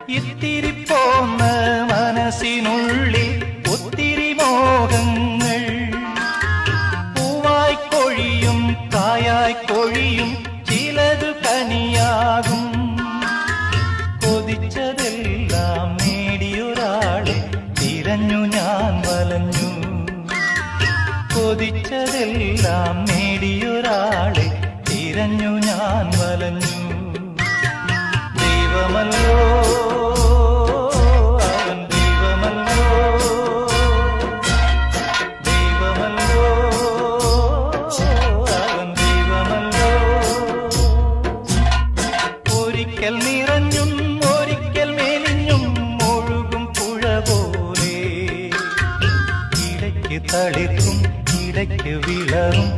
ഇത്തിരി പോന്ന മനസ്സിനുള്ളിൽ ഒത്തിരി മോഹങ്ങൾ, പൂവായി കൊഴിയും കായായി കൊഴിയും ചിലതു കനിയാകും. കൊതിച്ചതെല്ലാം നേടിയൊരാളെ തിരഞ്ഞു ഞാൻ വലഞ്ഞു. കൊതിച്ചതെല്ലാം നേടിയൊരാളെ തിരഞ്ഞു ഞാൻ വലഞ്ഞു. ദൈവമല്ലോ അവൻ, ദൈവമല്ലോ, ദൈവമല്ലോ അവൻ, ദൈവമല്ലോ. ഒരിക്കൽ നിറഞ്ഞും ഒരിക്കൽ മെലിഞ്ഞും ഒഴുകും പുഴ പോലെ, ഇടയ്ക്ക് തളിർക്കും ഇടയ്ക്ക് വിളറും